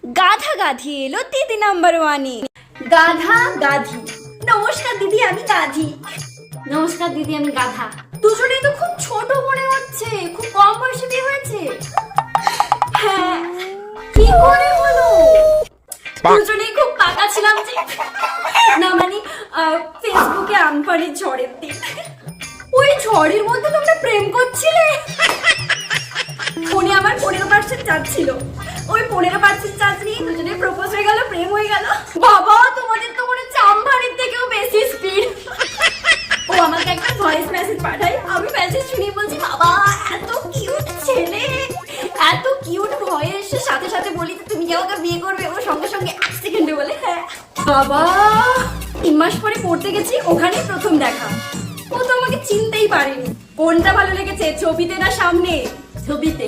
গাধা গাধি এলো দিদি নাম্বার ওয়ানে। গাধা গাধি। নমস্কার দিদি, আমি গাধি। নমস্কার দিদি, আমি গাধা। দুজনেই তো খুব ছোট মনে হচ্ছে, খুব কম বয়সে বিয়ে হয়েছে। হ্যাঁ, কি করে হলো? দুজনেই খুব পাকা ছিলাম যে, না মানে ফেসবুকে আমফানের ঝড়ের দিন। ওই ঝড়ের মধ্যে তোমরা প্রেম করছিলে। ফোনে আমার 15% চার্জ ছিল, ওই 15% চার্জ নিয়ে দুজনে প্রপোজ হয়ে গেল, প্রেম হয়ে গেল। বাবা, তোমাদের তো মনে হচ্ছে আমফানের থেকেও বেশি স্পিড। ও আমাকে একটা ভয়েস মেসেজ পাঠায়, আমি মেসেজ শুনি বলছি বাবা এত কিউট ছেলে, এত কিউট ভয়েস। সাথে সাথে বলি তুমি কি আমাকে বিয়ে করবে? ও সঙ্গে সঙ্গে 1 সেকেন্ডে বলে হ্যাঁ। বাবা, 3 মাস পরে পড়তে গেছি, ওখানেই প্রথম দেখা। ও তো আমাকে চিনতেই পারেনি। কোনটা ভালো লেগেছে, ছবিতে না সামনে? ছবিতে।